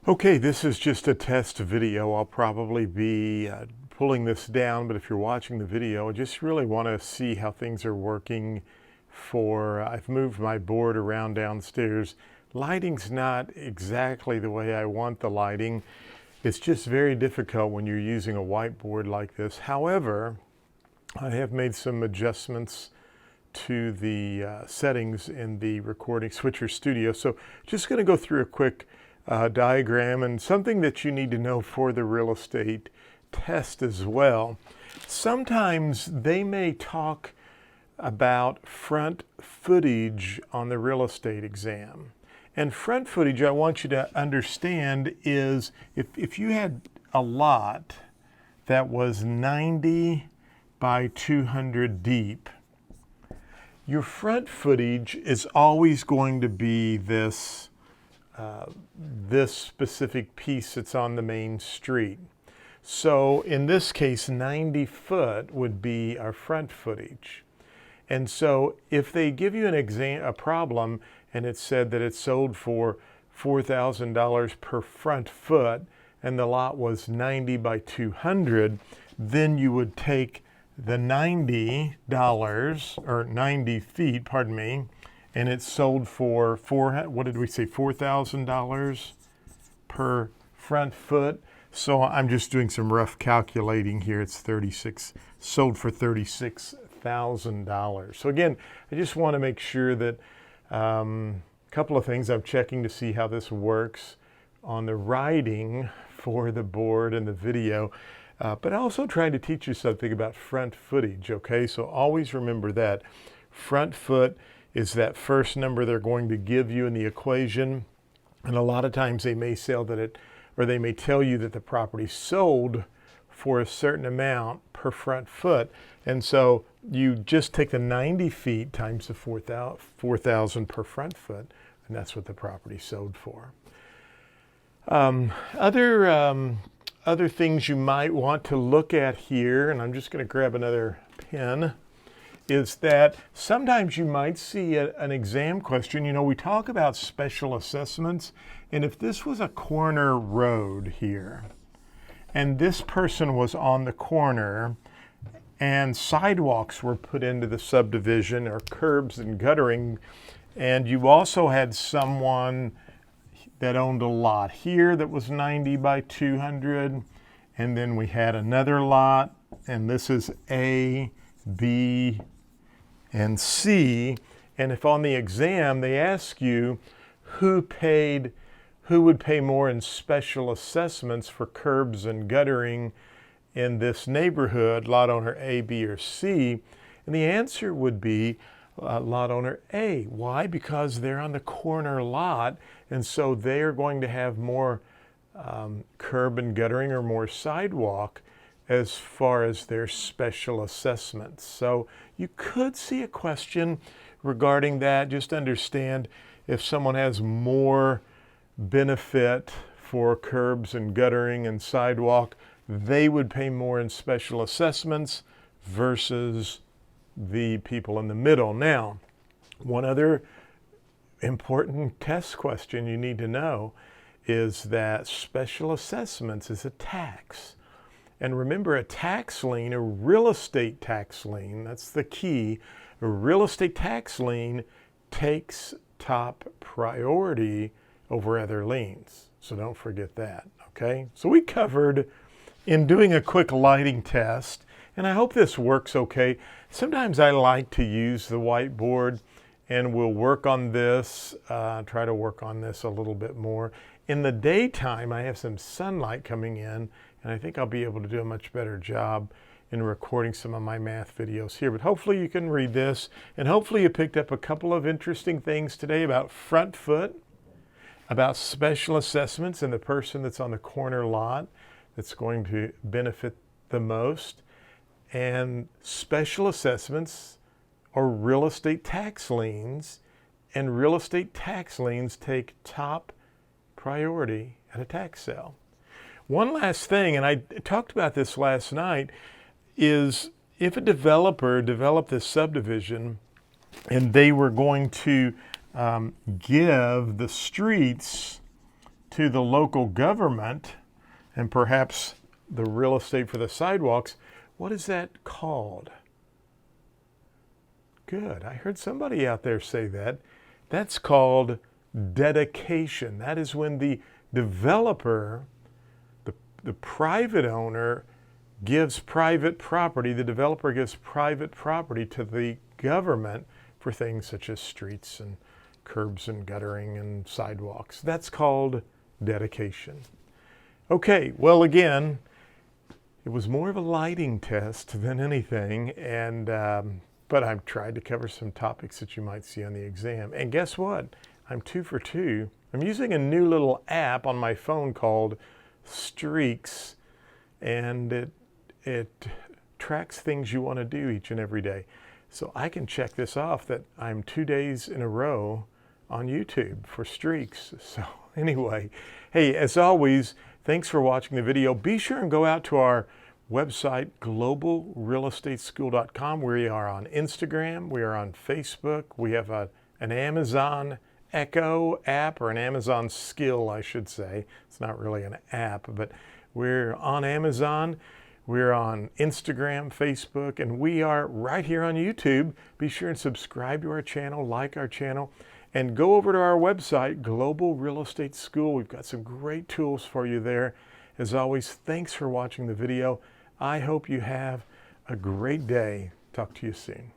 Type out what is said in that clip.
Okay, this is just a test video. I'll probably be pulling this down, but if you're watching the video, I just really want to see how things are working I've moved my board around downstairs. Lighting's not exactly the way I want the lighting. It's just very difficult when you're using a whiteboard like this. However, I have made some adjustments to the settings in the Recording Switcher Studio. So just going to go through a quick diagram and something that you need to know for the real estate test as well. Sometimes they may talk about front footage on the real estate exam. And front footage, I want you to understand, is if you had a lot that was 90 by 200 deep, your front footage is always going to be this specific piece that's on the main street. So in this case, 90 foot would be our front footage. And so if they give you a problem and it said that it sold for $4,000 per front foot and the lot was 90 by 200, then you would take the $90 or 90 feet, pardon me, and it sold for $4,000 per front foot. So I'm just doing some rough calculating here. It's sold for $36,000. So again, I just want to make sure that a couple of things I'm checking to see how this works on the writing for the board and the video, but also trying to teach you something about front footage, okay? So always remember that. Front foot is that first number they're going to give you in the equation, and a lot of times they may they may tell you that the property sold for a certain amount per front foot. And so you just take the 90 feet times the 4,000 per front foot, and that's what the property sold for. Other things you might want to look at here, and I'm just going to grab another pen, is that sometimes you might see an exam question. You know, we talk about special assessments, and if this was a corner road here, and this person was on the corner, and sidewalks were put into the subdivision, or curbs and guttering, and you also had someone that owned a lot here that was 90 by 200, and then we had another lot, and this is A, B, and C, and if on the exam they ask you who would pay more in special assessments for curbs and guttering in this neighborhood, lot owner A, B, or C, and the answer would be lot owner A. Why? Because they're on the corner lot, and so they are going to have more curb and guttering or more sidewalk as far as their special assessments. So you could see a question regarding that. Just understand, if someone has more benefit for curbs and guttering and sidewalk, they would pay more in special assessments versus the people in the middle. Now, one other important test question you need to know is that special assessments is a tax. And remember, a tax lien, a real estate tax lien, that's the key. A real estate tax lien takes top priority over other liens. So don't forget that, okay? So we covered, in doing a quick lighting test, and I hope this works okay. Sometimes I like to use the whiteboard, and we'll work on this, try to work on this a little bit more. In the daytime, I have some sunlight coming in, and I think I'll be able to do a much better job in recording some of my math videos here. But hopefully you can read this, and hopefully you picked up a couple of interesting things today about front foot, about special assessments and the person that's on the corner lot that's going to benefit the most, and special assessments or real estate tax liens, and real estate tax liens take top priority at a tax sale. One last thing, and I talked about this last night, is if a developer developed this subdivision and they were going to give the streets to the local government and perhaps the real estate for the sidewalks, what is that called? Good. I heard somebody out there say that. That's called dedication. That is when the developer, the private owner, gives private property, the developer gives private property to the government for things such as streets and curbs and guttering and sidewalks. That's called dedication. Okay, well, again, it was more of a lighting test than anything, and but I've tried to cover some topics that you might see on the exam. And guess what? I'm 2 for 2. I'm using a new little app on my phone called Streaks, and it tracks things you want to do each and every day. So I can check this off that I'm 2 days in a row on YouTube for Streaks. So anyway, hey, as always, thanks for watching the video. Be sure and go out to our website, globalrealestateschool.com. We are on Instagram. We are on Facebook. We have an Amazon Echo app, or an Amazon skill, I should say. It's not really an app, but we're on Amazon. We're on Instagram, Facebook, and we are right here on YouTube. Be sure and subscribe to our channel, like our channel, and go over to our website, Global Real Estate School. We've got some great tools for you there. As always, thanks for watching the video. I hope you have a great day. Talk to you soon.